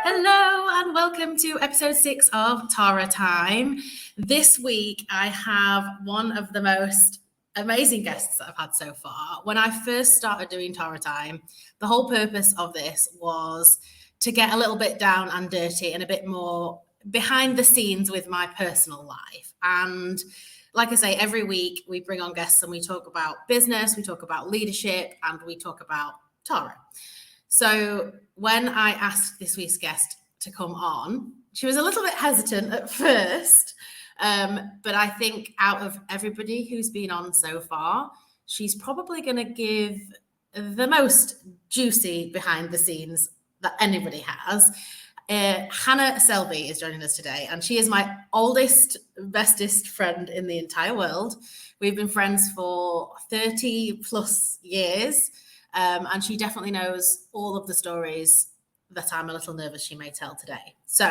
Hello and welcome to episode 6 of Tara Time. This week I have one of the most amazing guests that I've had so far. When I first started doing Tara Time, the whole purpose of this was to get a little bit down and dirty and a bit more behind the scenes with my personal life. And like I say, every week we bring on guests and we talk about business, we talk about leadership, and we talk about Tara. So when I asked this week's guest to come on, she was a little bit hesitant at first, but I think out of everybody who's been on so far, she's probably going to give the most juicy behind the scenes that anybody has. Hannah Selby is joining us today, and she is my oldest, bestest friend in the entire world. We've been friends for 30 plus years. And she definitely knows all of the stories that I'm a little nervous she may tell today. So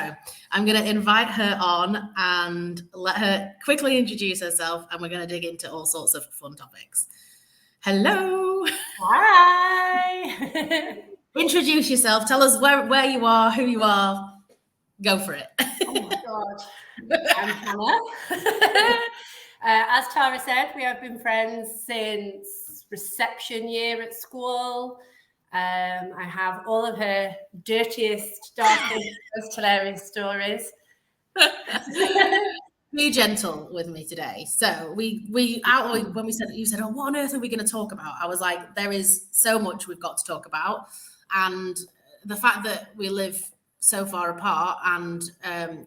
I'm going to invite her on and let her quickly introduce herself, and we're going to dig into all sorts of fun topics. Hello. Hi. Introduce yourself. Tell us where you are, who you are. Go for it. Oh my God. I'm Hannah. As Tara said, we have been friends since reception year at school. I have all of her dirtiest, darkest, most hilarious stories. Be gentle with me today. So when you said, oh, what on earth are we going to talk about? I was like, there is so much we've got to talk about. And the fact that we live so far apart and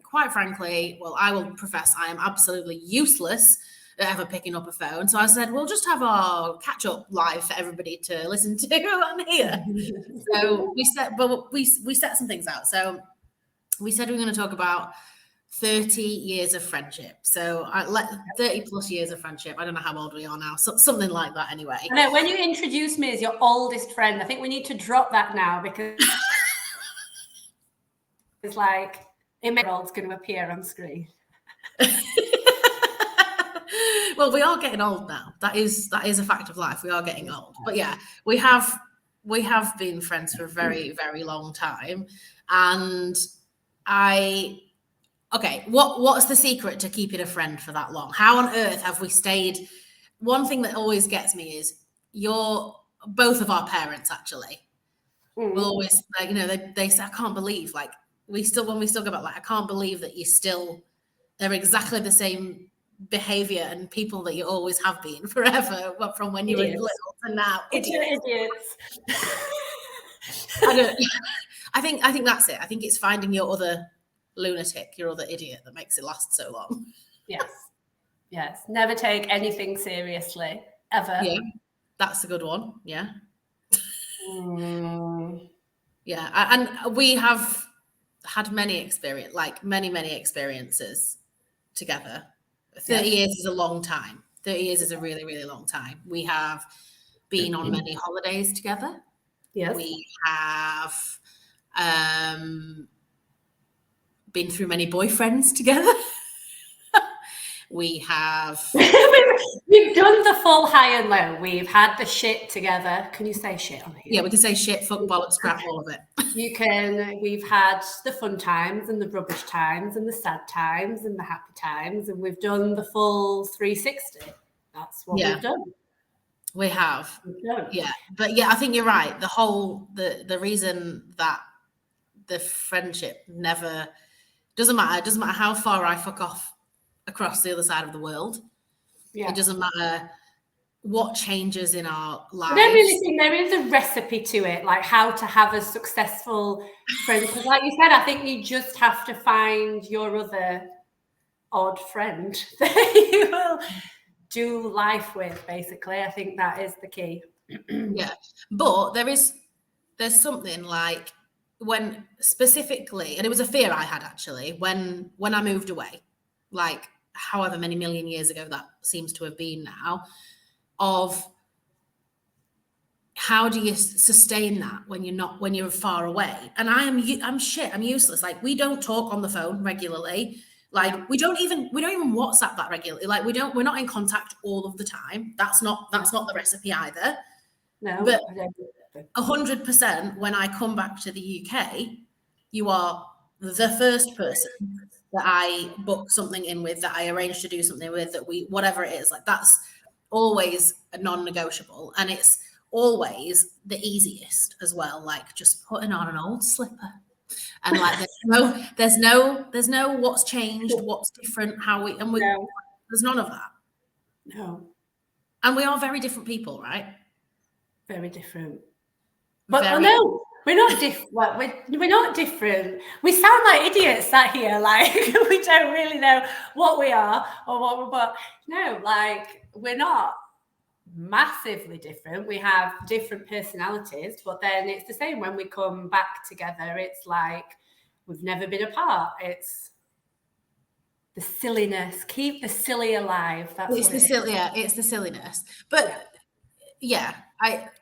quite frankly, well, I will profess I am absolutely useless at ever picking up a phone. So I said, we'll just have our catch up live for everybody to listen to on here. So we set some things out. So we said we were going to talk about 30 years of friendship. So 30 plus years of friendship. I don't know how old we are now. Something like that anyway. No, when you introduce me as your oldest friend, I think we need to drop that now because it's like a year-old's going to appear on screen. Well, we are getting old now. That is a fact of life. We are getting old. But yeah, we have been friends for a very, very long time. And what's the secret to keeping a friend for that long? How on earth have we stayed? One thing that always gets me is both of our parents actually will always, like, they say, I can't believe, like, when we still go about, like, I can't believe that they're exactly the same behavior and people that you always have been forever, from when you were little to now. Idiots. I think that's it. I think it's finding your other lunatic, your other idiot that makes it last so long. Yes. Never take anything seriously, ever. Yeah, that's a good one. Yeah. Yeah, and we have had many experiences together. 30 years is a long time. 30 years is a really, really long time. We have been on many holidays together. Yes. We have been through many boyfriends together. We have... We've done the full high and low. We've had the shit together. Can you say shit on here? Yeah, we can say shit, fuck, bollocks, crap, all of it. We've had the fun times and the rubbish times and the sad times and the happy times, and we've done the full 360. That's what we've done. We have. Yeah. But yeah, I think you're right. The reason that the friendship never doesn't matter how far I fuck off across the other side of the world. Yeah. It doesn't matter what changes in our lives. I don't really think there is a recipe to it, like how to have a successful friend. Because like you said, I think you just have to find your other odd friend that you will do life with, basically. I think that is the key. Yeah. But there's something like when specifically, and it was a fear I had actually, when I moved away, like however many million years ago that seems to have been now, of how do you sustain that when you're far away? And I'm useless. Like, we don't talk on the phone regularly. Like, we don't even WhatsApp that regularly. Like, we're not in contact all of the time. That's not the recipe either. No, but 100% when I come back to the UK, you are the first person that I book something in with, that I arrange to do something with, that we, whatever it is, like that's always a non-negotiable. And it's always the easiest as well, like just putting on an old slipper. And like there's no what's changed, what's different, No. there's none of that. No. And we are very different people, right? Very different. But no, we're not different. We're not different. We sound like idiots sat here, like we don't really know what we are or what we're. But no, like we're not massively different. We have different personalities, but then it's the same when we come back together. It's like we've never been apart. It's the silliness. Keep the silly alive. It's the silliness. But yeah,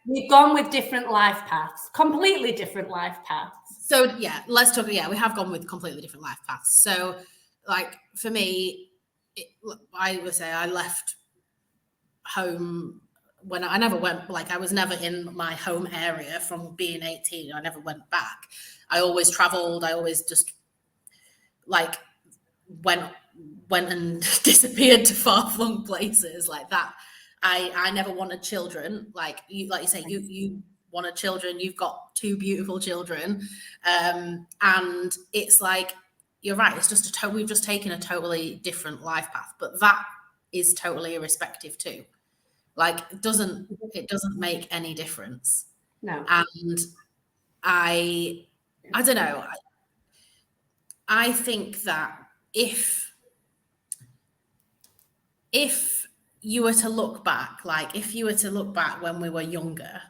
we've gone with different life paths, completely different life paths. So yeah, let's talk. Yeah, we have gone with completely different life paths. So like for me, I would say I left home when I never went, like I was never in my home area from being 18. I never went back. I always traveled. I always just like went and disappeared to far-flung places like that. I never wanted children. Like you say, you wanted children. You've got 2 beautiful children, and it's like you're right. It's just we've just taken a totally different life path, but that is totally irrespective too. Like it doesn't make any difference. No. And I don't know. I think that if you were to look back, when we were younger,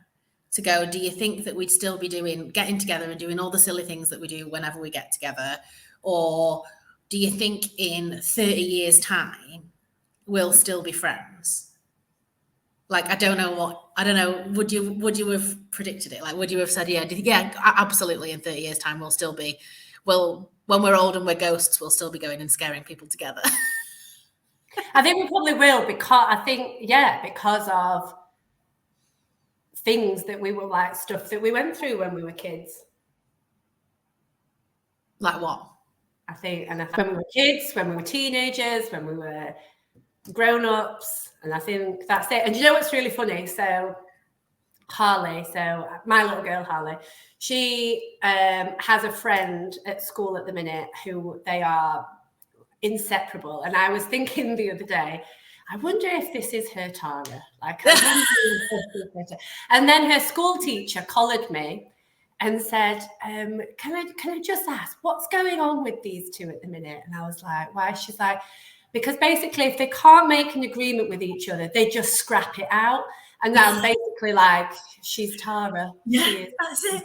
to go, do you think that we'd still be getting together and doing all the silly things that we do whenever we get together? Or do you think in 30 years' time, we'll still be friends? Like, I don't know. Would you have predicted it? Like, would you have said, yeah, absolutely. In 30 years' time, we'll still be, when we're old and we're ghosts, we'll still be going and scaring people together. I think we probably will because of things that we were like, stuff that we went through when we were kids. Like what? I think when we were kids, when we were teenagers, when we were grown-ups, and I think that's it. And you know what's really funny? So Harley, my little girl Harley, she has a friend at school at the minute who they are inseparable. And I was thinking the other day, I wonder if this is her Tara. And then her school teacher collared me and said, can I just ask, what's going on with these two at the minute? And I was like, why? She's like, because basically if they can't make an agreement with each other, they just scrap it out. And I'm basically like, she's Tara. Yeah, that's it.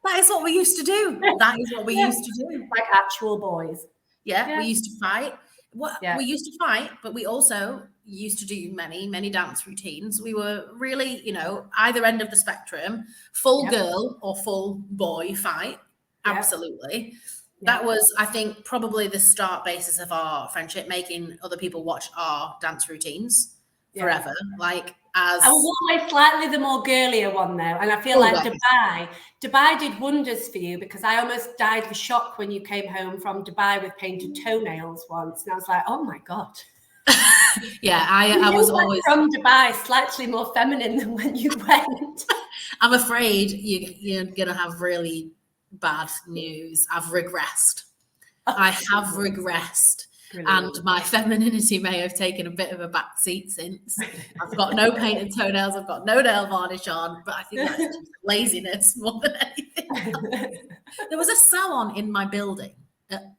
That is what we used to do. That is what we used to do. Like actual boys. Yeah, we used to fight. We used to fight, but we also used to do many, many dance routines. We were really, either end of the spectrum, full girl or full boy fight. Absolutely. That was, I think, probably the start basis of our friendship, making other people watch our dance routines forever. Like, I was always slightly the more girlier one though, and I feel like Dubai did wonders for you, because I almost died of shock when you came home from Dubai with painted toenails once, and I was like, oh my god. I was always from Dubai slightly more feminine than when you went. I'm afraid you're gonna have really bad news. I've regressed. I have regressed. Brilliant. And my femininity may have taken a bit of a back seat since. I've got no painted toenails, I've got no nail varnish on, but I think that's just laziness more than anything. There was a salon in my building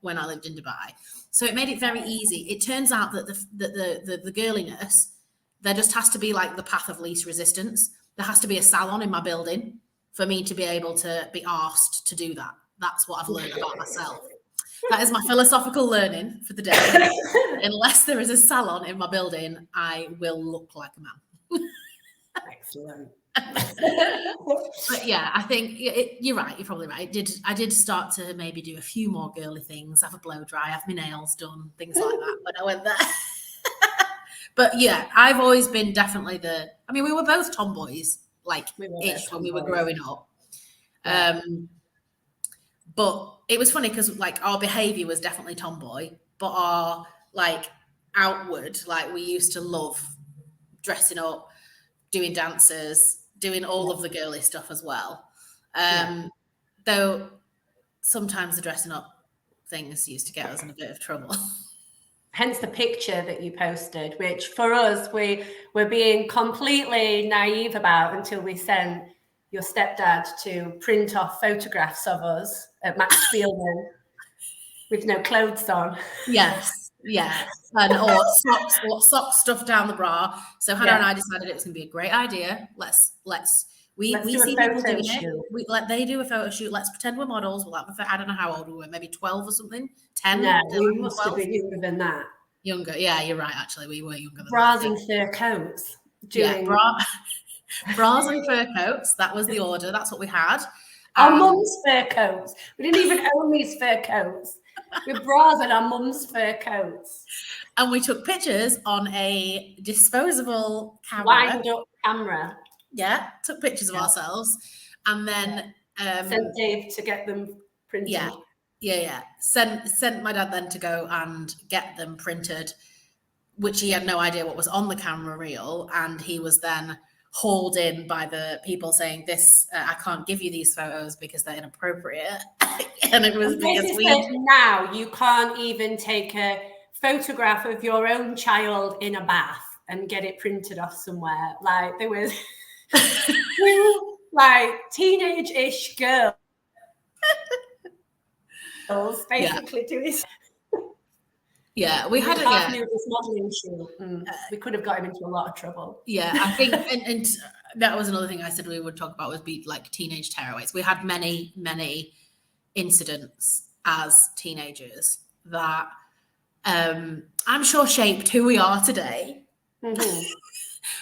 when I lived in Dubai, so it made it very easy. It turns out that the girliness, there just has to be like the path of least resistance. There has to be a salon in my building for me to be able to be asked to do that. That's what I've learned about myself. That is my philosophical learning for the day. Unless there is a salon in my building, I will look like a man. Excellent. But yeah, I think you're right. You're probably right. I did start to maybe do a few more girly things, have a blow dry, have my nails done, things like that when I went there. But yeah, I've always been definitely we were both tomboys, like ish when we were growing up. But it was funny because like our behavior was definitely tomboy, but our like outward, like we used to love dressing up, doing dances, doing all of the girly stuff as well. Though sometimes the dressing up things used to get us in a bit of trouble. Hence the picture that you posted, which for us, we were being completely naive about until we sent your stepdad to print off photographs of us at Max Spielman with no clothes on. Yes, and or socks stuffed down the bra. So Hannah and I decided it was going to be a great idea. Let's we see people doing it. They do a photo shoot. Let's pretend we're models. We'll have, I don't know how old we were, maybe 12 or something. 10. No, we must 12. Have been younger than that. Younger, yeah, you're right. Actually, we were younger than bras that. And fur coats. Bras and fur coats. That was the order. That's what we had. Our mum's fur coats. We didn't even own these fur coats. With bras and our mum's fur coats. And we took pictures on a disposable camera. Wind up camera. Yeah, took pictures of ourselves. And then sent Dave to get them printed. Yeah. Sent my dad then to go and get them printed, which he had no idea what was on the camera reel. And he was then hauled in by the people saying, "This I can't give you these photos because they're inappropriate." And it was because now you can't even take a photograph of your own child in a bath and get it printed off somewhere. Like there was like teenage-ish girls basically doing. Yeah, we had this modeling shoot. We could have got him into a lot of trouble. Yeah, I think, and that was another thing I said we would talk about, was be like teenage tearaways. We had many incidents as teenagers that I'm sure shaped who we are today.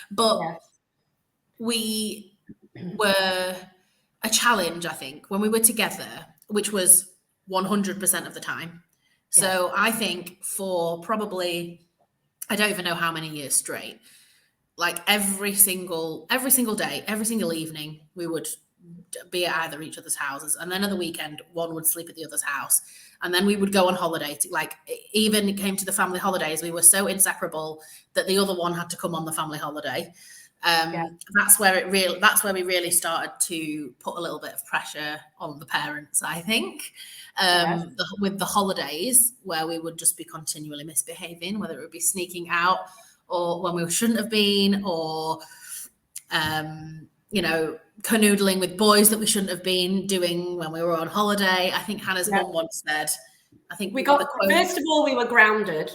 But we were a challenge, I think, when we were together, which was 100% of the time. So I think for probably, I don't even know how many years straight, like every single day, every single evening, we would be at either each other's houses. And then at the weekend, one would sleep at the other's house. And then we would go on holiday. Like even it came to the family holidays, we were so inseparable that the other one had to come on the family holiday. That's where we really started to put a little bit of pressure on the parents, I think. With the holidays, where we would just be continually misbehaving, whether it would be sneaking out or when we shouldn't have been, or canoodling with boys that we shouldn't have been doing when we were on holiday. I think Hannah's mum once said, I think first of all, we were grounded.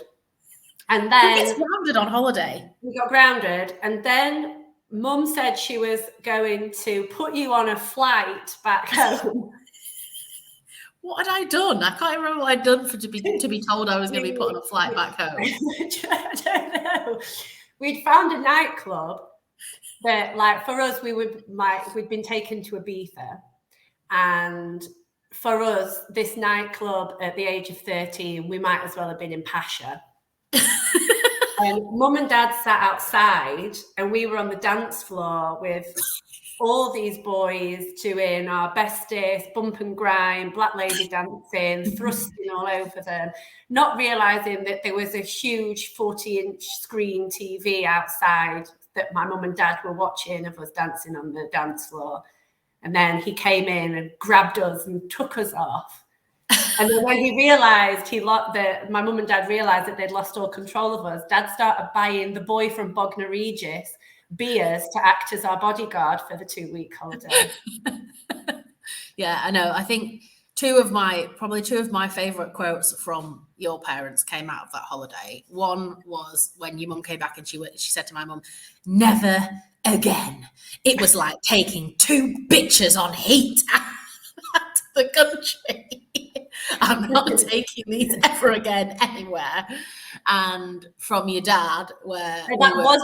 And then who gets grounded on holiday? We got grounded, and then Mum said she was going to put you on a flight back home. What had I done? I can't remember what I'd done to be told I was going to be put on a flight back home. I don't know. We'd found a nightclub that, like, for us, we'd been taken to Ibiza, and for us, this nightclub at the age of 13, we might as well have been in Pasha. And Mum and Dad sat outside, and we were on the dance floor with all these boys doing our bestest, bump and grind, black lady dancing, thrusting all over them, not realizing that there was a huge 40-inch screen TV outside that my mum and dad were watching of us dancing on the dance floor. And then he came in and grabbed us and took us off. And then when he realized my mum and dad realized that they'd lost all control of us, Dad started buying the boy from Bognor Regis beers to act as our bodyguard for the 2-week holiday. Yeah, I know. I think two of my favorite quotes from your parents came out of that holiday. One was when your mum came back and she said to my mum, "Never again. It was like taking 2 bitches on heat out of the country. I'm not taking these ever again anywhere." And from your dad, was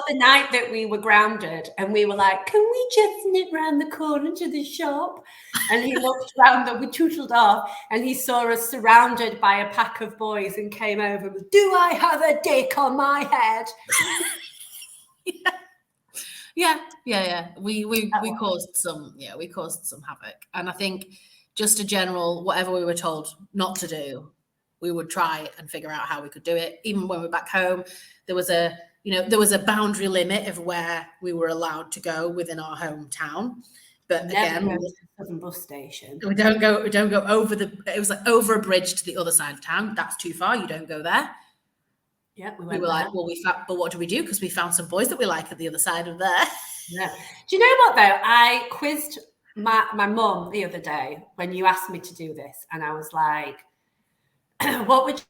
the night that we were grounded, and we were like, "Can we just nip round the corner to the shop?" And he looked round, and we tootled off, and he saw us surrounded by a pack of boys and came over with, "Do I have a dick on my head?" Yeah. We caused some havoc, and I think just a general, whatever we were told not to do, we would try and figure out how we could do it. Even when we were back home, there was a boundary limit of where we were allowed to go within our hometown. But Never go to the Southern bus station. we don't go over it was like over a bridge to the other side of town. That's too far. You don't go there. Yeah, we were like, well, but what do we do? Because we found some boys that we like at the other side of there. Yeah. Do you know what though? I quizzed my mum the other day when you asked me to do this, and I was like, what would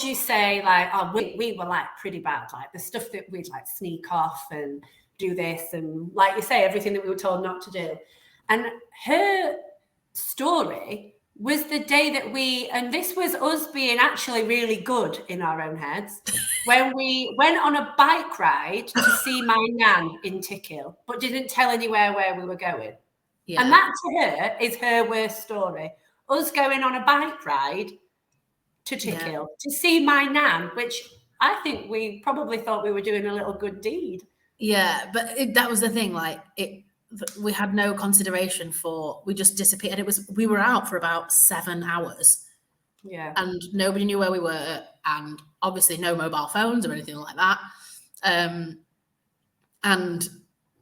you say? Like, oh, we were like pretty bad, like the stuff that we'd like sneak off and do this, and like you say, everything that we were told not to do. And her story was the day that and this was us being actually really good in our own heads, when we went on a bike ride to see my nan in Tickhill, but didn't tell anywhere where we were going. Yeah. And that to her is her worst story. Us going on a bike ride to Tickhill to see my nan, which I think we probably thought we were doing a little good deed. Yeah, but that was the thing, like we had no consideration for, we just disappeared. We were out for about 7 hours. Yeah. And nobody knew where we were, and obviously no mobile phones or anything like that. And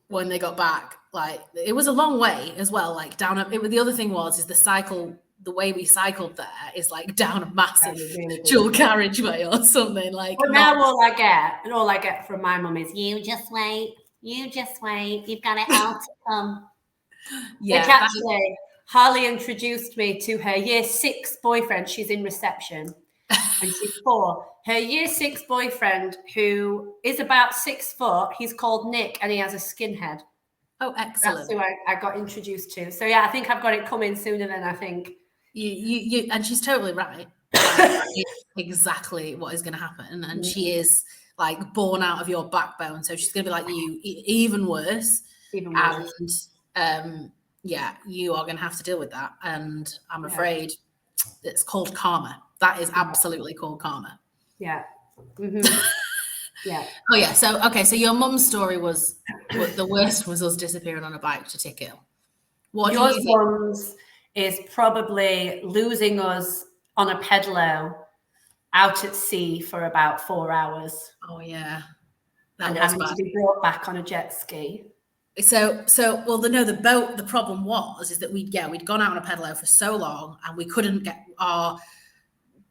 when they got back, like it was a long way as well, like down the other thing is the way we cycled there is like down a massive dual carriageway or something. Like, but now all I get from my mum is, you just wait, you've got it all to come. Yeah, which actually Harley introduced me to her year 6 boyfriend. She's in reception and she's 4. Her year 6 boyfriend, who is about 6 foot, he's called Nick and he has a skinhead. Oh, excellent. That's who I got introduced to. So yeah, I think I've got it coming sooner than I think. You and she's totally right. Exactly what is going to happen. And she is like born out of your backbone. So she's going to be like you, even worse. And you are going to have to deal with that. And I'm afraid it's called karma. That is absolutely called karma. Yeah. Mm-hmm. Yeah. Oh yeah. So so your mum's story was the worst was us disappearing on a bike to Tickhill. What yours one's is probably losing us on a pedalo out at sea for about 4 hours. Oh yeah. And having to be brought back on a jet ski. So the boat, the problem is that we'd gone out on a pedalo for so long and we couldn't get, our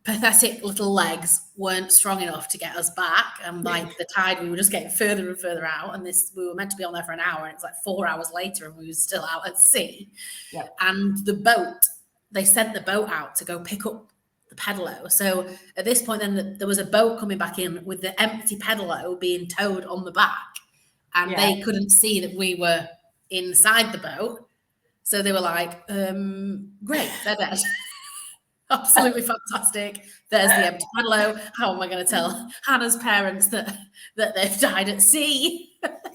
pathetic little legs weren't strong enough to get us back, and like the tide, we were just getting further and further out, and we were meant to be on there for an hour, and it's like 4 hours later and we were still out at sea. And they sent the boat out to go pick up the pedalo. So at this point then there was a boat coming back in with the empty pedalo being towed on the back, and they couldn't see that we were inside the boat, so they were like, great, they're dead. Absolutely fantastic. There's the empty pedalo. How am I going to tell Hannah's parents that they've died at sea?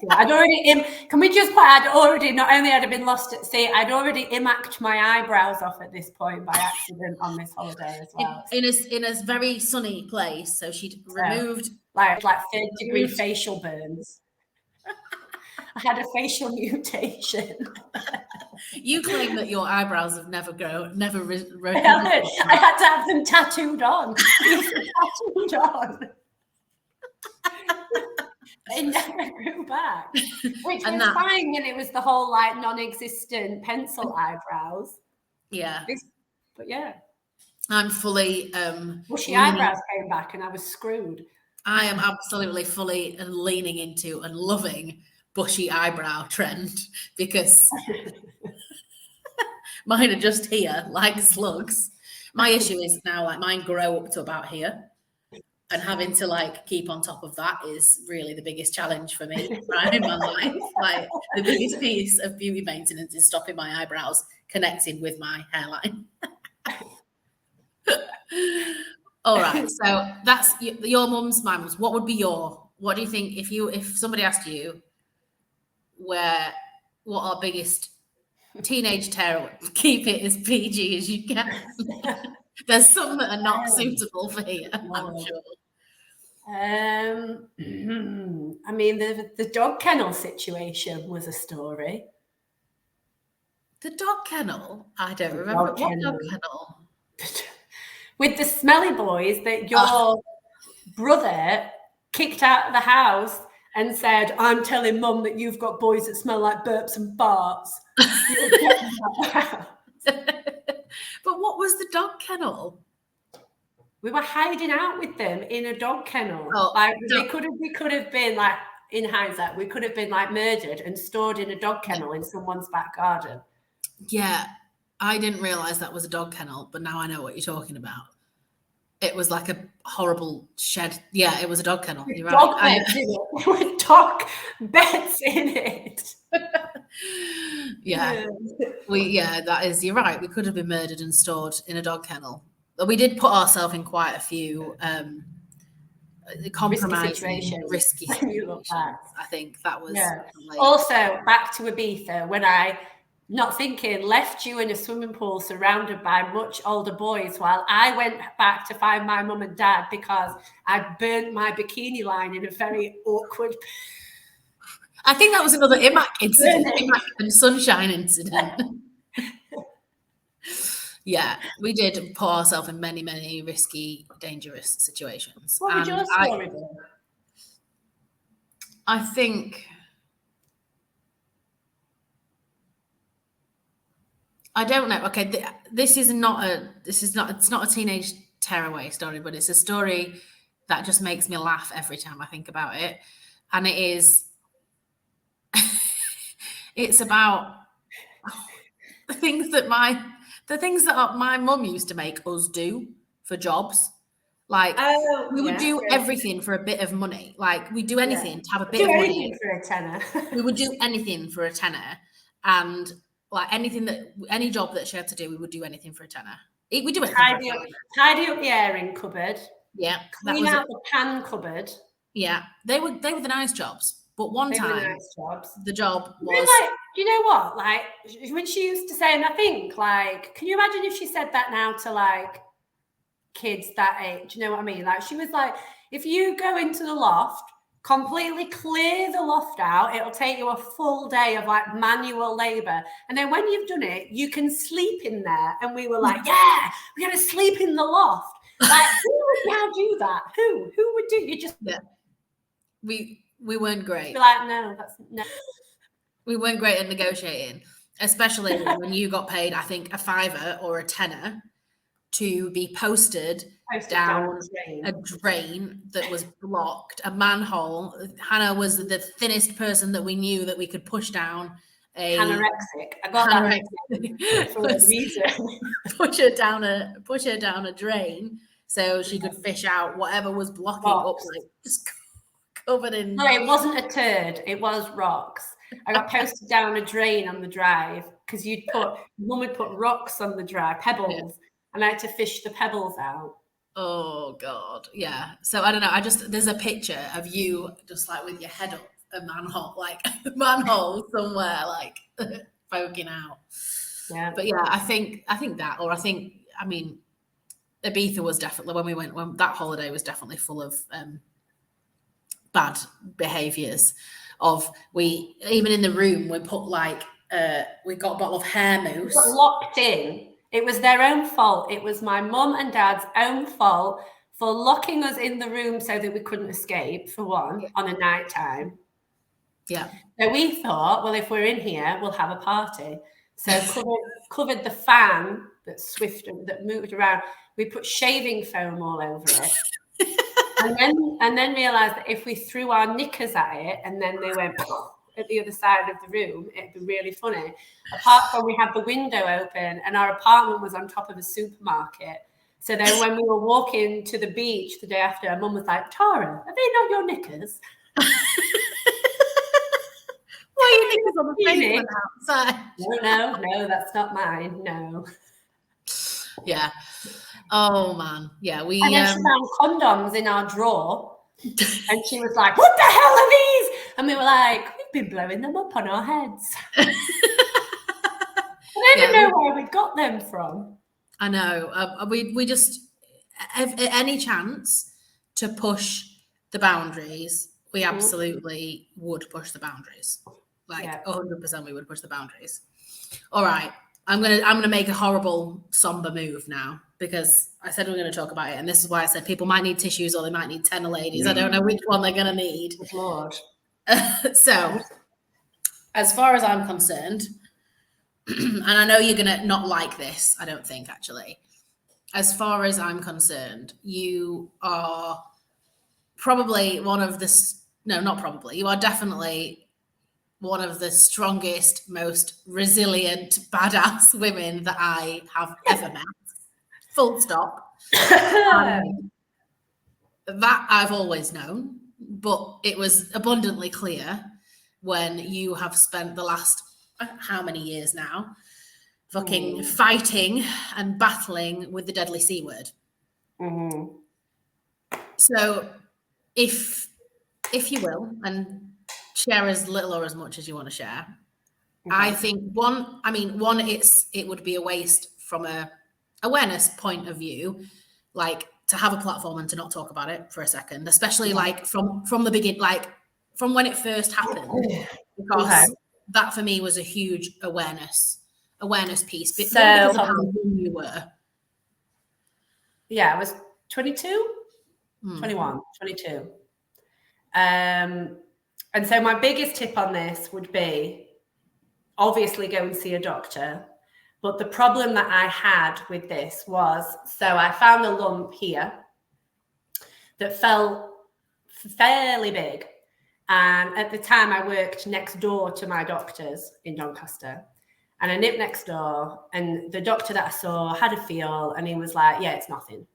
I'd already can we just put, not only had I been lost at sea, I'd already imacked my eyebrows off at this point by accident on this holiday as well. In a very sunny place. So she'd removed like 3rd-degree facial burns. I had a facial mutation. You claim that your eyebrows have never grown, I had to have them tattooed on. Tattooed on. They never grew back, which was fine when it was the whole like non-existent pencil eyebrows. Yeah, but yeah, I'm fully bushy eyebrows came back, and I was screwed. I am absolutely fully leaning into and loving bushy eyebrow trend, because mine are just here like slugs. My issue is now like mine grow up to about here, and having to like keep on top of that is really the biggest challenge for me right in my life. Like the biggest piece of beauty maintenance is stopping my eyebrows connecting with my hairline. All right, so that's your mum's, my mum's. What do you think if somebody asked you what our biggest teenage tearaway, keep it as PG as you can. There's some that are not suitable for here, I'm sure. I mean, the dog kennel situation was a story. The dog kennel? I don't The remember. dog What kennel. dog kennel? With the smelly boys that your brother kicked out of the house and said, I'm telling mum that you've got boys that smell like burps and farts. But what was the dog kennel? We were hiding out with them in a dog kennel. Oh, like we could have been like, in hindsight, we could have been like murdered and stored in a dog kennel in someone's back garden. Yeah, I didn't realise that was a dog kennel, but now I know what you're talking about. It was like a horrible shed. Yeah, it was a dog kennel. You're Dog right. beds in it. With dog beds in it. Yeah, that is. You're right. We could have been murdered and stored in a dog kennel. But we did put ourselves in quite a few compromising, risky situations. I think that was. Yeah. Also, back to Ibiza, when I, not thinking, left you in a swimming pool surrounded by much older boys while I went back to find my mum and dad because I'd burnt my bikini line in a very awkward. I think that was another Imac incident, Imac and Sunshine incident. Yeah, we did put ourselves in many, many risky, dangerous situations. What would your story be? I think I don't know. Okay, it's not a teenage tearaway story, but it's a story that just makes me laugh every time I think about it. And it is it's about the things that my mum used to make us do for jobs. Like we would do everything for a bit of money. Like we'd do anything to have a bit of money. For a tenner. We would do anything for a tenner, and like any job that she had to do, we would do anything for a tenner. We do it. Tidy up the airing cupboard. Yeah. Clean out the pan cupboard. Yeah, they were the nice jobs. But one time, the job was like, you know what? Like when she used to say, and I think, like, can you imagine if she said that now to like kids that age? Do you know what I mean? Like she was like, if you go into the loft, completely clear the loft out, it'll take you a full day of like manual labor, and then when you've done it, you can sleep in there. And we were like, yeah, we're gonna sleep in the loft. Like who would now do that? Who would do? You just we weren't great. Like no. We weren't great at negotiating, especially when you got paid, I think, a $5 or a $10 to be posted down a drain that was blocked, a manhole. Hannah was the thinnest person that we knew that we could push down. Anorexic. I got that for a reason. push her down a drain so she could fish out whatever was blocking up, like just covered in. No, it wasn't a turd. It was rocks. I got posted down a drain on the drive because mum would put rocks on the drive, pebbles, and I had to fish the pebbles out. Oh God, yeah. So I don't know. There's a picture of you just like with your head up a manhole somewhere, like poking out. Yeah. But yeah, I think that, or I mean, Ibiza was definitely when that holiday was definitely full of bad behaviors. Even in the room we put like we got a bottle of hair mousse. We got locked in. It was their own fault. It was my mum and dad's own fault for locking us in the room so that we couldn't escape, for one, on a night time. Yeah. So we thought, well, if we're in here, we'll have a party. So covered the fan that moved around. We put shaving foam all over it. and then realized that if we threw our knickers at it and then they went at the other side of the room, it'd be really funny. Apart from we had the window open and our apartment was on top of a supermarket. So then when we were walking to the beach the day after, Mum was like, Tara, are they not your knickers? Why are your knickers on the pavement outside? No, that's not mine. No. Yeah. Oh man. Yeah. And then she found condoms in our drawer. And she was like, what the hell are these? And we were like, we've been blowing them up on our heads. I don't even know where we got them from. I know. We just, at any chance to push the boundaries, we absolutely would push the boundaries. Like 100% we would push the boundaries. All right. I'm gonna make a horrible somber move now because I said we're gonna talk about it, and this is why I said people might need tissues or they might need Tena ladies. I don't know which one they're gonna need. Good Lord. So, as far as I'm concerned, and I know you're gonna not like this, I don't think actually. As far as I'm concerned, you are probably one of the not probably, you are definitely one of the strongest, most resilient, badass women that I have ever met. Full stop. That I've always known, but it was abundantly clear when you have spent the last how many years now fucking fighting and battling with the deadly C word. Mm-hmm. So if you will, and share as little or as much as you want to share. Okay. I think one, it would be a waste from a awareness point of view, like to have a platform and to not talk about it for a second, especially like from the beginning, like from when it first happened, because that for me was a huge awareness piece. But so because of how young you were. Yeah, I was 22, 21, 22. And so my biggest tip on this would be obviously go and see a doctor. But the problem that I had with this was, so I found a lump here that felt fairly big. And at the time I worked next door to my doctors in Doncaster. And I nipped next door and the doctor that I saw had a feel and he was like, yeah, it's nothing.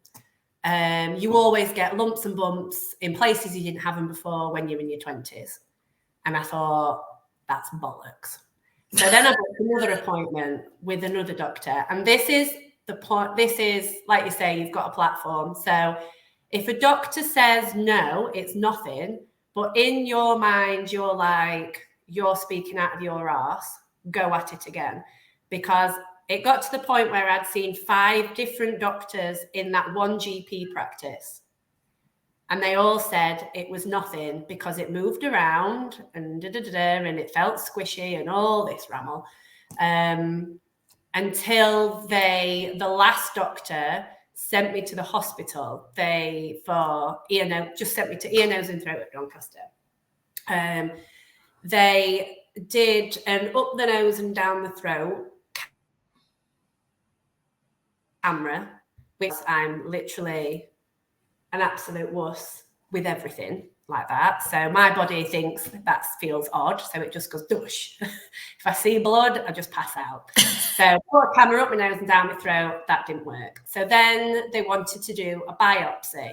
You always get lumps and bumps in places you didn't have them before when you're in your 20s. And I thought, that's bollocks. So then I booked another appointment with another doctor. And this is the point. This is, like you say, you've got a platform. So if a doctor says no, it's nothing. But in your mind, you're like, you're speaking out of your arse, go at it again. Because it got to the point where I'd seen 5 different doctors in that one GP practice. And they all said it was nothing because it moved around and and it felt squishy and all this ramble. Until the last doctor sent me to the hospital. For ear nose, just sent me to ear, nose and throat at Doncaster. They did an up the nose and down the throat camera, which I'm literally an absolute wuss with everything like that. So my body thinks that feels odd. So it just goes douche. If I see blood, I just pass out. So put a camera up my nose and down my throat, that didn't work. So then they wanted to do a biopsy.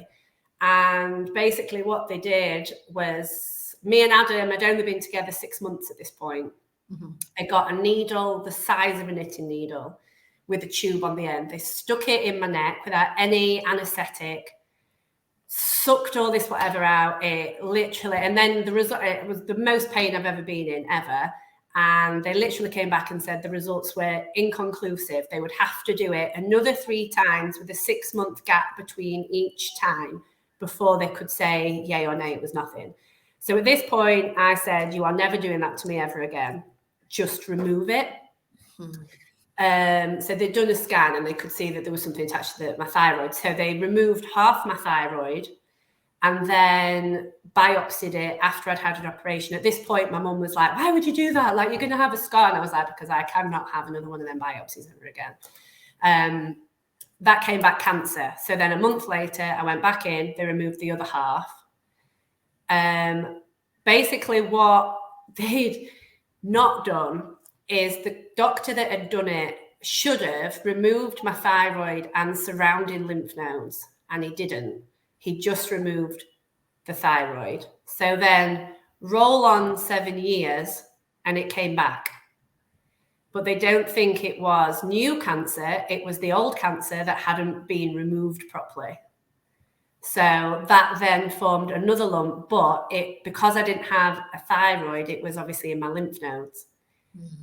And basically what they did was, me and Adam had only been together 6 months at this point. Mm-hmm. I got a needle the size of a knitting needle with a tube on the end. They stuck it in my neck without any anesthetic, sucked all this whatever out, it literally, and then the result, it was the most pain I've ever been in ever. And they literally came back and said the results were inconclusive. They would have to do it another 3 times with a 6-month gap between each time before they could say yay or nay, it was nothing. So at this point, I said, you are never doing that to me ever again. Just remove it. So they'd done a scan and they could see that there was something attached to my thyroid. So they removed half my thyroid and then biopsied it after I'd had an operation. At this point, my mum was like, why would you do that? Like, you're going to have a scar. And I was like, because I cannot have another one of them biopsies ever again. That came back cancer. So then a month later, I went back in, they removed the other half. Basically what they'd not done is the doctor that had done it should have removed my thyroid and surrounding lymph nodes, and he didn't. He just removed the thyroid. So then roll on 7 years and it came back. But they don't think it was new cancer. It was the old cancer that hadn't been removed properly. So that then formed another lump, but because I didn't have a thyroid, it was obviously in my lymph nodes.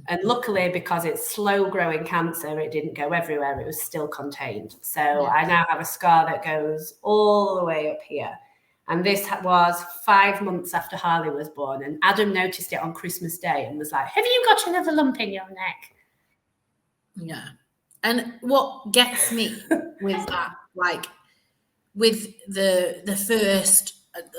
And luckily, because it's slow growing cancer, it didn't go everywhere. It was still contained. So I now have a scar that goes all the way up here. And this was 5 months after Harley was born. And Adam noticed it on Christmas Day and was like, have you got another lump in your neck? Yeah. And what gets me with that, like with the first,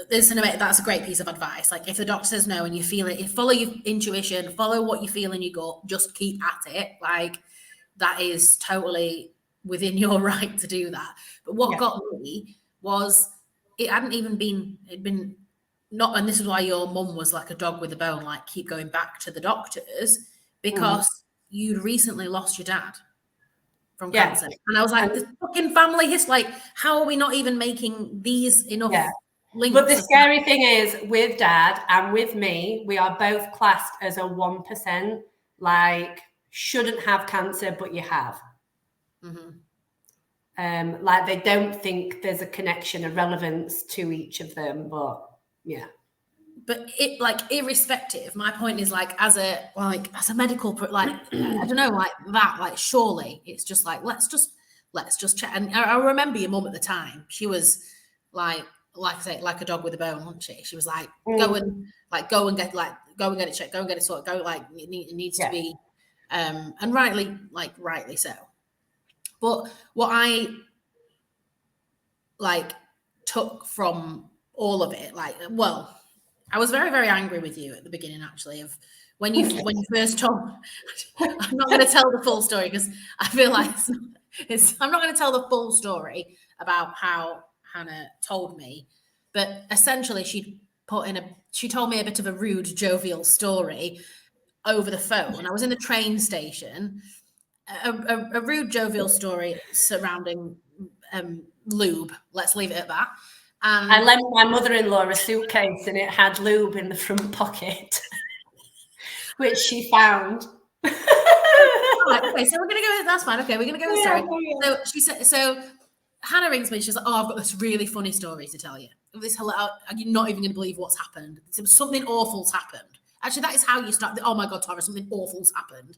that's a great piece of advice. Like if the doctor says no and you feel it, follow your intuition, follow what you feel in your gut, just keep at it. Like that is totally within your right to do that. But what got me was it'd been not, and this is why your mum was like a dog with a bone, like keep going back to the doctors, because you'd recently lost your dad from cancer. And I was like, this fucking family history, like, how are we not even making these enough links? But the scary thing is, with Dad and with me, we are both classed as a 1%, like, shouldn't have cancer, but you have. Like, they don't think there's a connection, a relevance to each of them, but yeah. But it, like, irrespective, my point is, like, as a medical, like, I don't know, like that, like, surely it's just like, let's just check. And I remember your mum at the time, she was like I say, like a dog with a bone, wasn't she? She was like, go and get it checked, go and get it sorted, go, like, it needs to be, and rightly so. But what I like took from all of it, like, well, I was very, very angry with you at the beginning, actually, of when you first told. I'm not going to tell the full story because I feel like I'm not going to tell the full story about how Hannah told me, but essentially she told me a bit of a rude, jovial story over the phone. I was in the train station, a rude, jovial story surrounding lube. Let's leave it at that. I lent my mother-in-law a suitcase and it had lube in the front pocket, which she found. Right, okay, so we're gonna go. That's fine. Okay, we're gonna go with the story. So she said. So Hannah rings me. She's like, "Oh, I've got this really funny story to tell you. You're not even gonna believe what's happened. Something awful's happened. Actually, that is how you start. Oh my God, Tara, something awful's happened.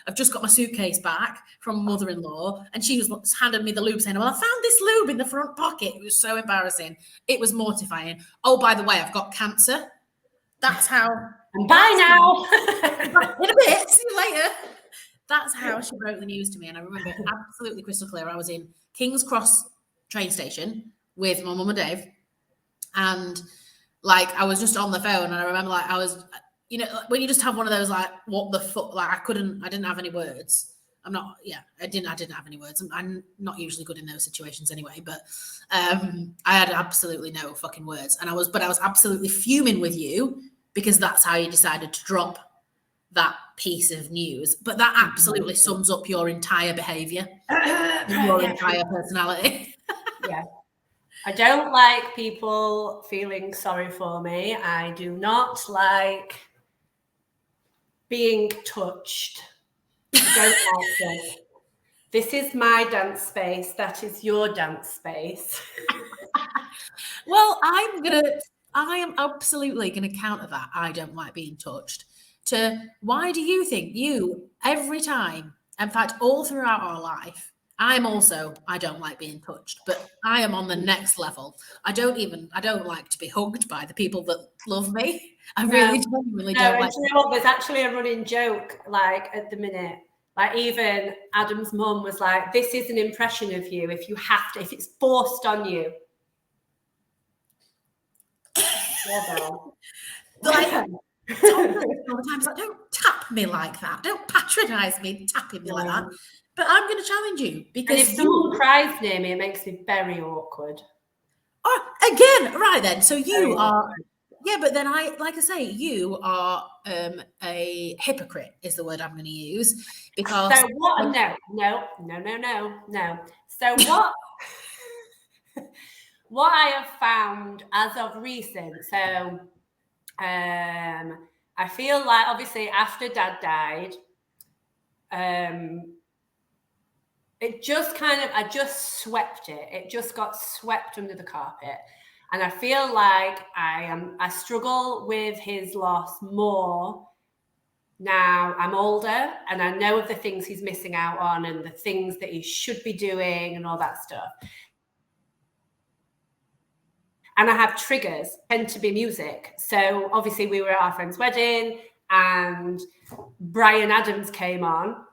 I've just got my suitcase back from mother-in-law, and she was handed me the lube, saying, "Well, I found this lube in the front pocket." It was so embarrassing. It was mortifying. Oh, by the way, I've got cancer. That's how. Bye now. In a bit. See you later. That's how she broke the news to me. And I remember absolutely crystal clear. I was in King's Cross train station with my mum and Dave. And like, I was just on the phone. And I remember like, I was, you know, when you just have one of those, like, what the fuck, like I didn't have any words. I didn't have any words. I'm not usually good in those situations anyway, but I had absolutely no fucking words. And I was absolutely fuming with you because that's how you decided to drop that piece of news. But that absolutely sums up your entire behavior, your entire personality. Yeah. I don't like people feeling sorry for me. I do not like being touched. I don't like it. This is my dance space. That is your dance space. Well, I am absolutely going to counter that. I don't like being touched. To why do you think every time, in fact, all throughout our life, I don't like being touched, but I am on the next level. I don't like to be hugged by the people that love me. I really genuinely don't like. You know what? There's actually a running joke, like at the minute, like even Adam's mum was like, "This is an impression of you. If it's forced on you." Like, all the time, it's like, don't tap me like that. Don't patronize me, tapping me like that. But I'm going to challenge you because if someone cries near me, it makes me very awkward. Oh, again, right then. So you are, yeah, but then you are a hypocrite is the word I'm going to use because. So what? No. So what? What I have found as of recent, so I feel like obviously after Dad died, it just I just swept it. It just got swept under the carpet. And I feel like I struggle with his loss more now. I'm older and I know of the things he's missing out on and the things that he should be doing and all that stuff. And I have triggers, tend to be music. So obviously we were at our friend's wedding and Bryan Adams came on.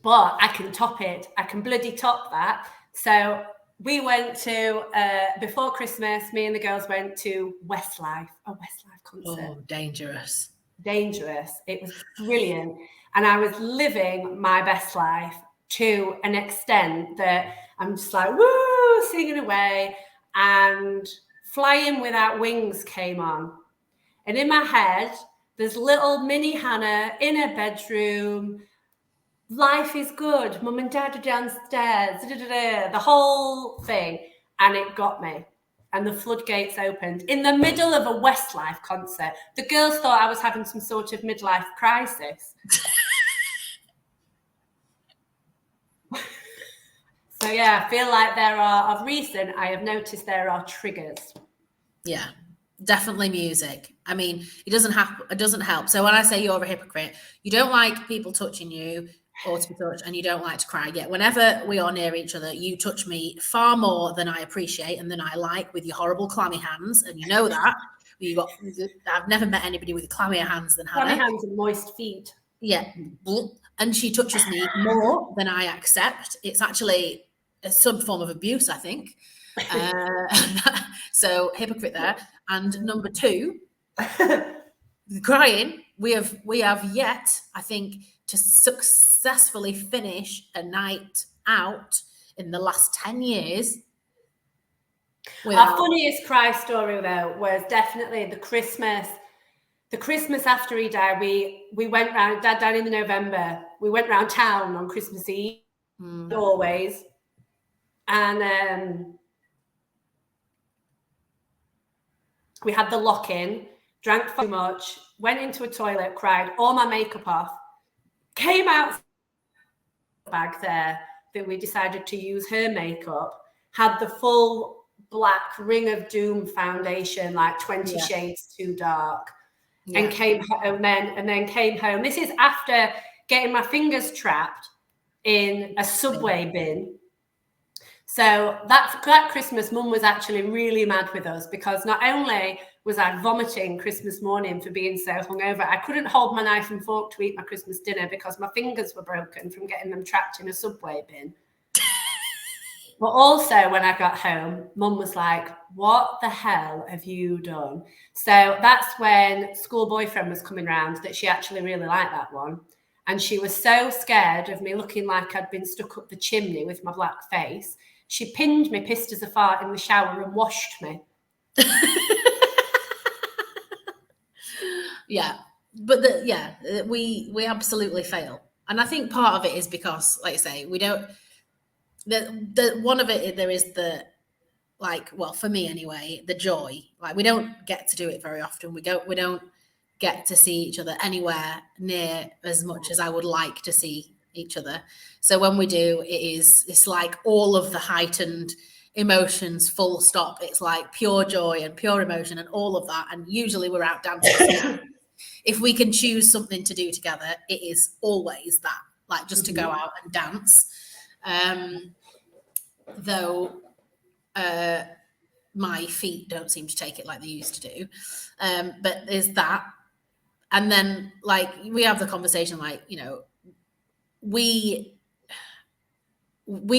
but I can top it. I can bloody top that. So we went to, before Christmas, me and the girls went to Westlife, a Westlife concert. Oh, dangerous. Dangerous. It was brilliant. And I was living my best life to an extent that I'm just like, woo, singing away. And Flying Without Wings came on. And in my head, there's little mini Hannah in her bedroom. Life is good. Mum and dad are downstairs. The whole thing. And it got me. And the floodgates opened in the middle of a Westlife concert. The girls thought I was having some sort of midlife crisis. So yeah, I feel like of recent, I have noticed there are triggers. Yeah, definitely music. I mean, it doesn't help. So when I say you're a hypocrite, you don't like people touching you or to be touched, and you don't like to cry. Yet whenever we are near each other, you touch me far more than I appreciate and than I like with your horrible clammy hands, and you know that. I've never met anybody with clammier hands than Hannah. Clammy hands and moist feet. Yeah, and she touches me more than I accept. It's actually some form of abuse, I think. So hypocrite there. And number two, crying. We have yet, I think, to successfully finish a night out in the last 10 years. Our funniest cry story though was definitely the Christmas after he died. We went round, Dad died in November. We went round town on Christmas Eve, always. And we had the lock-in, drank too much, went into a toilet, cried all my makeup off, came out bag there that we decided to use her makeup, had the full black Ring of Doom foundation, like 20 shades too dark, and came home then came home. This is after getting my fingers trapped in a Subway bin. So that Christmas, Mum was actually really mad with us because not only was I vomiting Christmas morning for being so hungover, I couldn't hold my knife and fork to eat my Christmas dinner because my fingers were broken from getting them trapped in a Subway bin. But also when I got home, Mum was like, what the hell have you done? So that's when school boyfriend was coming round that she actually really liked that one. And she was so scared of me looking like I'd been stuck up the chimney with my black face. She pinned me, pissed as a fart in the shower and washed me. Yeah, but we absolutely fail. And I think part of it is because, like I say, we don't, the one of it, there is the, like, well, for me anyway, the joy. Like, we don't get to do it very often. We don't get to see each other anywhere near as much as I would like to see each other. So when we do, it's like all of the heightened emotions, full stop. It's like pure joy and pure emotion and all of that. And usually we're out dancing. If we can choose something to do together, it is always that, like just to go out and dance. Though my feet don't seem to take it like they used to do. But there's that. And then, like, we have the conversation, like, you know, we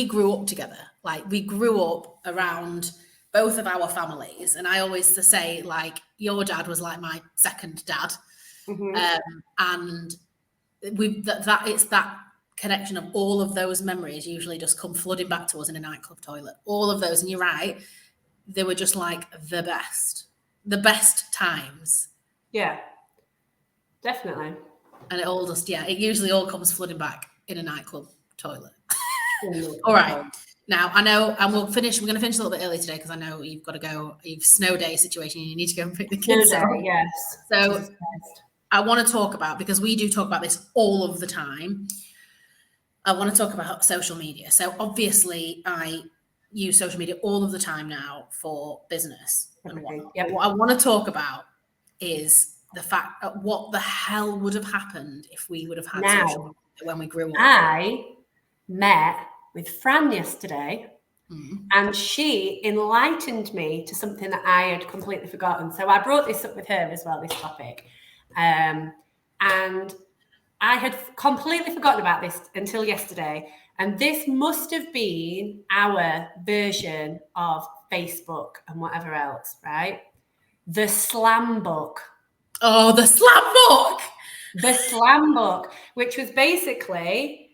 grew up together. Like, we grew up around both of our families. And I always say, like, your dad was like my second dad. And it's that connection of all of those memories usually just come flooding back to us in a nightclub toilet. All of those. And you're right. They were just like the best times. Yeah. Definitely. And it usually all comes flooding back in a nightclub toilet. All right. Now, I know, and we're going to finish a little bit early today because I know you've got to go, you've snow day situation, you need to go and pick the kids up. Yes. So I want to talk about, because we do talk about this all of the time, I want to talk about social media. So obviously I use social media all of the time now for business and whatnot. Yep. What I want to talk about is the fact that what the hell would have happened if we would have had social media when we grew up. I met with Fran yesterday, and she enlightened me to something that I had completely forgotten. So I brought this up with her as well, this topic. And I had completely forgotten about this until yesterday. And this must have been our version of Facebook and whatever else, right? The slam book. Oh, the slam book. The slam book, which was basically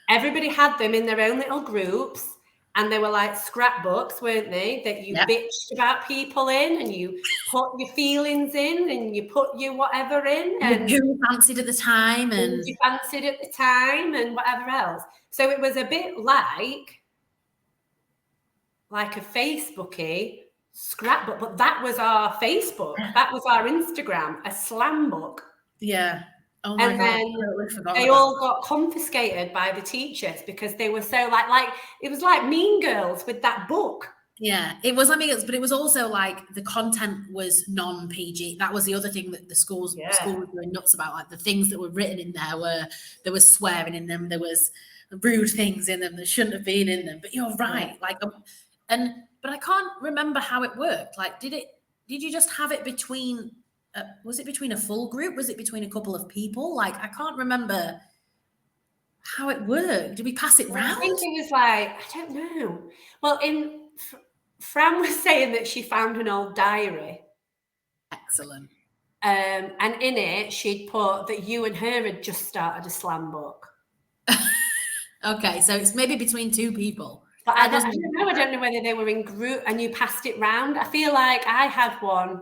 everybody had them in their own little groups, and they were like scrapbooks, weren't they? That you bitched about people in, and you put your feelings in, and you put your whatever in, and who you fancied at the time, and you fancied at the time, and whatever else. So it was a bit like a Facebooky scrapbook, but that was our Facebook, that was our Instagram, a slam book. Yeah. Oh my and God, then they all got confiscated by the teachers because they were so like it was like Mean Girls with that book. Yeah, it was like Mean Girls, but it was also like the content was non-PG. That was the other thing that the school was going nuts about. Like the things that were written in there was swearing in them, there was rude things in them that shouldn't have been in them. But you're right, but I can't remember how it worked. Like, did you just have it between? Was it between a full group? Was it between a couple of people? Like, I can't remember how it worked. Did we pass it round? I think it was like, I don't know. Well, Fran was saying that she found an old diary. Excellent. And in it, she'd put that you and her had just started a slam book. Okay, so it's maybe between two people. But I don't know. I don't know whether they were in group and you passed it round. I feel like I had one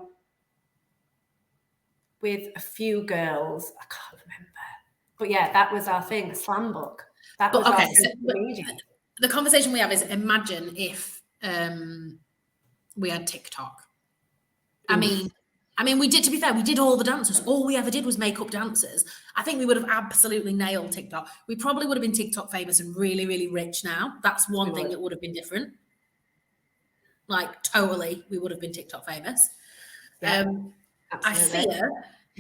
with a few girls. I can't remember. But yeah, that was our thing, a slam book. That was okay. The conversation we have is imagine if we had TikTok. I mean, we did, to be fair, we did all the dances. All we ever did was make up dances. I think we would have absolutely nailed TikTok. We probably would have been TikTok famous and really, really rich now. That's one thing that would have been different. Like, totally, we would have been TikTok famous. Yeah, I fear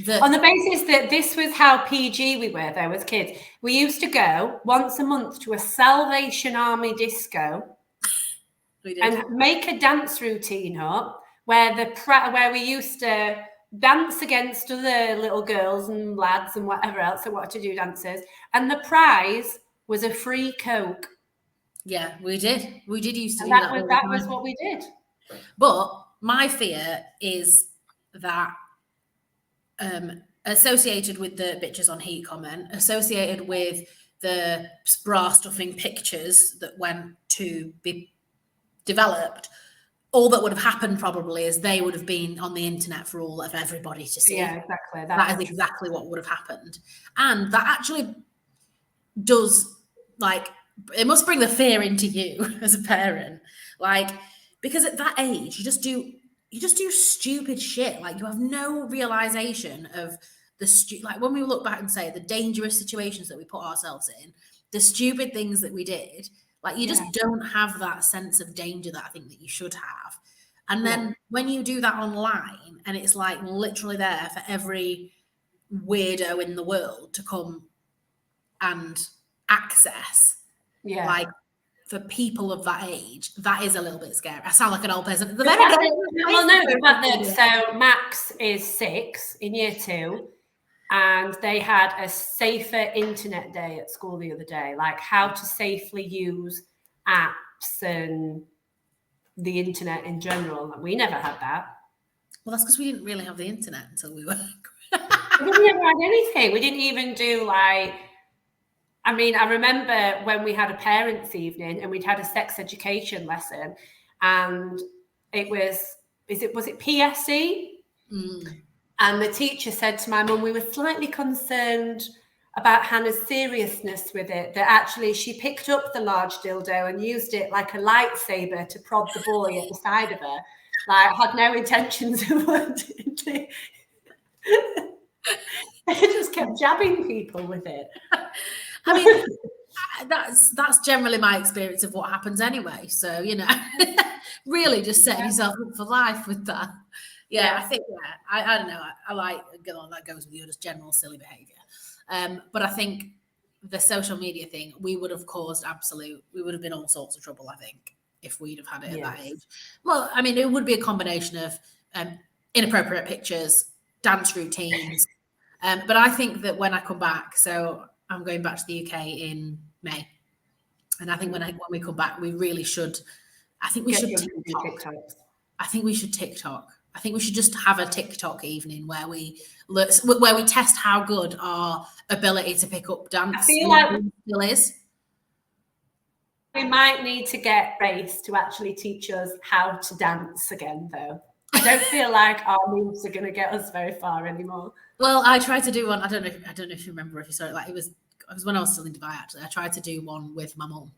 that... On the basis that this was how PG we were, though, as kids. We used to go once a month to a Salvation Army disco and make a dance routine up where we used to dance against other little girls and lads and whatever else that wanted to do dances. And the prize was a free Coke. Yeah, we did. We did used to do that. That was what we did. But my fear is that associated with the bitches on heat comment, associated with the bra stuffing pictures that went to be developed, all that would have happened probably is they would have been on the internet for all of everybody to see. Yeah, exactly. That is exactly what would have happened. And that actually does, like, it must bring the fear into you as a parent. Like, because at that age, you just do stupid shit. Like, you have no realization of like, when we look back and say the dangerous situations that we put ourselves in, the stupid things that we did, like, you just don't have that sense of danger that I think that you should have. And then when you do that online, and it's like literally there for every weirdo in the world to come and access, like, for people of that age, that is a little bit scary. I sound like an old person. Well, no, the fact that so Max is 6 in year 2, and they had a safer internet day at school the other day, like how to safely use apps and the internet in general. We never had that. Well, that's because we didn't really have the internet until we were. We never had anything. We didn't even do like. I mean, I remember when we had a parents' evening and we'd had a sex education lesson, and it was it PSE? And the teacher said to my mum, we were slightly concerned about Hannah's seriousness with it, that actually she picked up the large dildo and used it like a lightsaber to prod the boy at the side of her. Like, had no intentions of wanting to. I just kept jabbing people with it. I mean, that's generally my experience of what happens anyway. So, you know, really just setting yourself up for life with that. I think, I don't know. I like, that goes with you, just general silly behavior. But I think the social media thing, we would have been all sorts of trouble, I think, if we'd have had it at that age. Well, I mean, it would be a combination of inappropriate pictures, dance routines, But I think that when I come back, so I'm going back to the UK in May, and I think when we come back, we really should. I think we should TikTok. I think we should TikTok. I think we should just have a TikTok evening where we test how good our ability to pick up dance I feel like still is. We might need to get Grace to actually teach us how to dance again, though. I don't feel like our moves are going to get us very far anymore. Well, I tried to do one. I don't know if you remember, if you saw it. Like it was when I was still in Dubai. Actually, I tried to do one with my mum,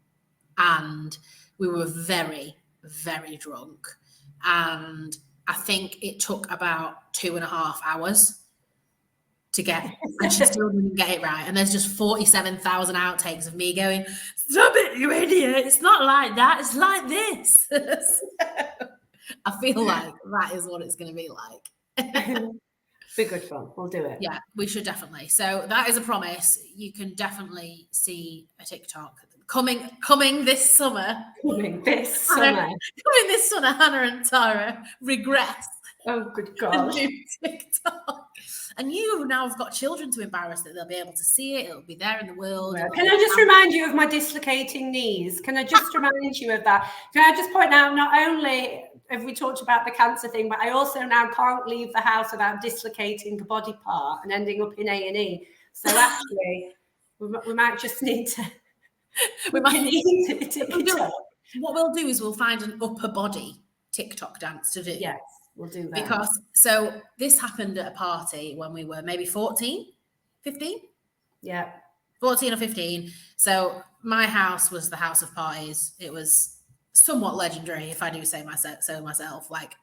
and we were very, very drunk, and I think it took about 2.5 hours to get, and she still didn't get it right. And there's just 47,000 outtakes of me going, "Stop it, you idiot! It's not like that. It's like this." I feel like that is what it's going to be like. Be good fun. We'll do it. Yeah, we should definitely. So that is a promise. You can definitely see a TikTok coming this summer. Coming this summer, Hannah and Tara regress. Oh, good God. Do TikTok. And you now have got children to embarrass that they'll be able to see it. It'll be there in the world. Well, can I just remind you of my dislocating knees? Can I just remind you of that? Can I just point out, not only have we talked about the cancer thing, but I also now can't leave the house without dislocating a body part and ending up in A&E. So actually, we might just need to... What we'll do is we'll find an upper body TikTok dance to do. Yes, we'll do that. Because, so this happened at a party when we were maybe 15? Yeah. 14 or 15. So my house was the house of parties. It was somewhat legendary, if I do say so myself. Like,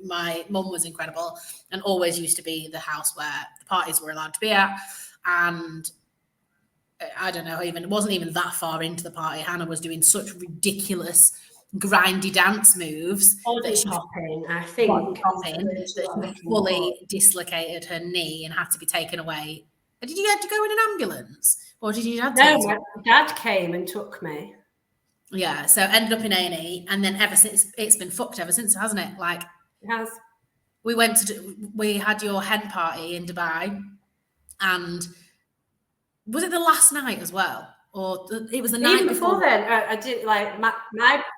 my mum was incredible and always used to be the house where the parties were allowed to be at. And I don't know, it wasn't even that far into the party. Hannah was doing such ridiculous grindy dance moves that she fully dislocated her knee and had to be taken away. Did you have to go in an ambulance, or did you have to? No, my dad came and took me. Yeah, so ended up in A&E, and then ever since it's been fucked ever since, hasn't it? Like, it has. We had your hen party in Dubai, and was it the last night as well? Or it was the night even before then. I did, like, my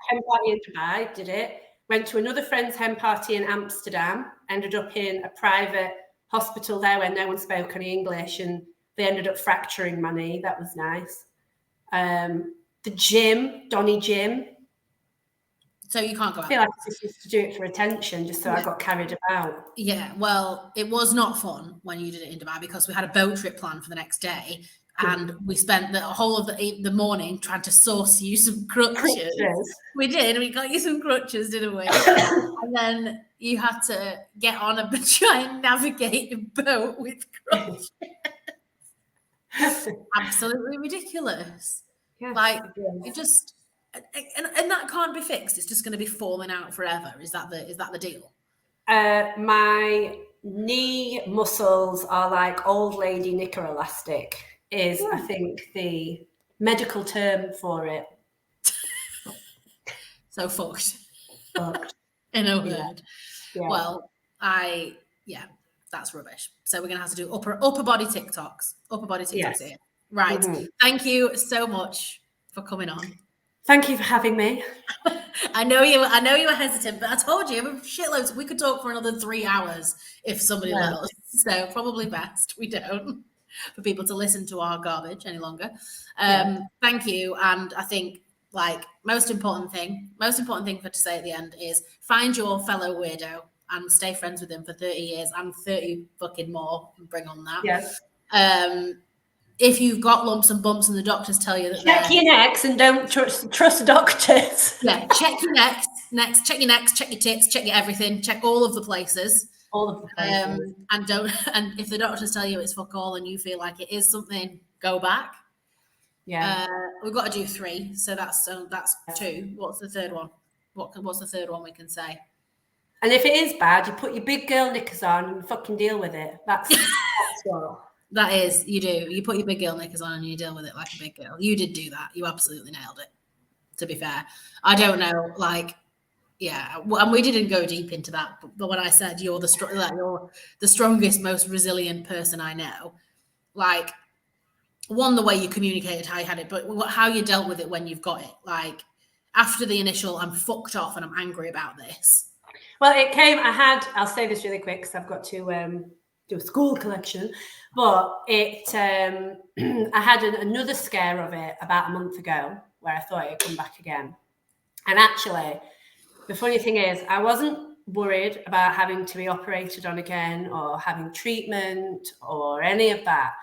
hen party in Dubai, did it. Went to another friend's hen party in Amsterdam, ended up in a private hospital there where no one spoke any English, and they ended up fracturing my knee. That was nice. The gym, Donny Gym. So you can't go out. I feel like I just used to do it for attention, just so I got carried about. Yeah, well, it was not fun when you did it in Dubai because we had a boat trip planned for the next day, and we spent the whole of the morning trying to source you some crutches. We did. We got you some crutches, didn't we? And then you had to get on and try and navigate a boat with crutches. Absolutely ridiculous. Yes, like, it just... And that can't be fixed. It's just going to be falling out forever. Is that the deal? My knee muscles are like old lady knicker elastic. Is I think the medical term for it. So fucked. In a word. Yeah. Well, that's rubbish. So we're gonna have to do upper body TikToks. Upper body TikToks yes. Here. Right. Mm-hmm. Thank you so much for coming on. Thank you for having me. I know you were hesitant, but I told you shitloads. We could talk for another 3 hours if somebody let us. So probably best we don't, for people to listen to our garbage any longer. Thank you. And I think, like, most important thing for to say at the end is find your fellow weirdo and stay friends with him for 30 years and 30 fucking more and bring on that. Yes. If you've got lumps and bumps and the doctors tell you that check your necks and don't trust doctors. Yeah, check your necks, check your tits, check your everything, check all of the places. All of the places. And if the doctors tell you it's fuck all and you feel like it is something, go back. Yeah. We've got to do 3, so that's 2. What's the third one? What's the third one we can say? And if it is bad, you put your big girl knickers on and fucking deal with it. That's what. That is, you do. You put your big girl knickers on and you deal with it like a big girl. You did do that. You absolutely nailed it, to be fair. I don't know, like, Yeah, and we didn't go deep into that, but when I said you're the strongest, most resilient person I know, like, one, the way you communicated how you had it, but how you dealt with it when you've got it. Like, after the initial, I'm fucked off and I'm angry about this. Well, I'll say this really quick because I've got to do a school collection, but I had another scare of it about a month ago where I thought it'd come back again. And actually, the funny thing is, I wasn't worried about having to be operated on again or having treatment or any of that.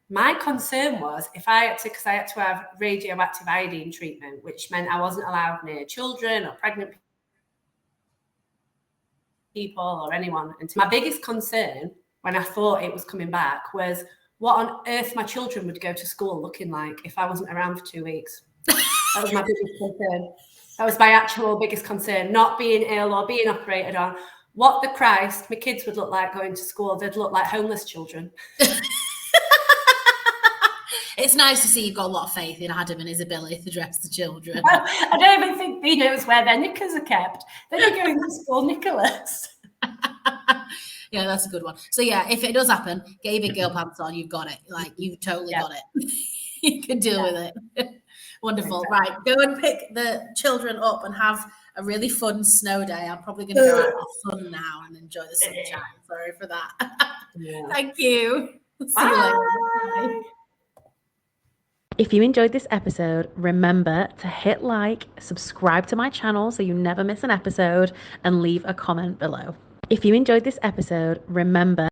My concern was because I had to have radioactive iodine treatment, which meant I wasn't allowed near children or pregnant people or anyone. And my biggest concern when I thought it was coming back was what on earth my children would go to school looking like if I wasn't around for 2 weeks. That was my biggest concern. That was my actual biggest concern, not being ill or being operated on. What the Christ my kids would look like going to school. They'd look like homeless children. It's nice to see you've got a lot of faith in Adam and his ability to dress the children. I don't even think he knows where their knickers are kept. They're going to school knickerless. Yeah, that's a good one. So yeah, if it does happen, get your big girl pants on. You've got it. Like, you totally got it. You can deal with it. Wonderful. Exactly. Right, go and pick the children up and have a really fun snow day. I'm probably going to go out for fun now and enjoy the sunshine. Sorry for that. Yeah. Thank you. See you later. Bye. If you enjoyed this episode, remember to hit like, subscribe to my channel so you never miss an episode, and leave a comment below. If you enjoyed this episode, remember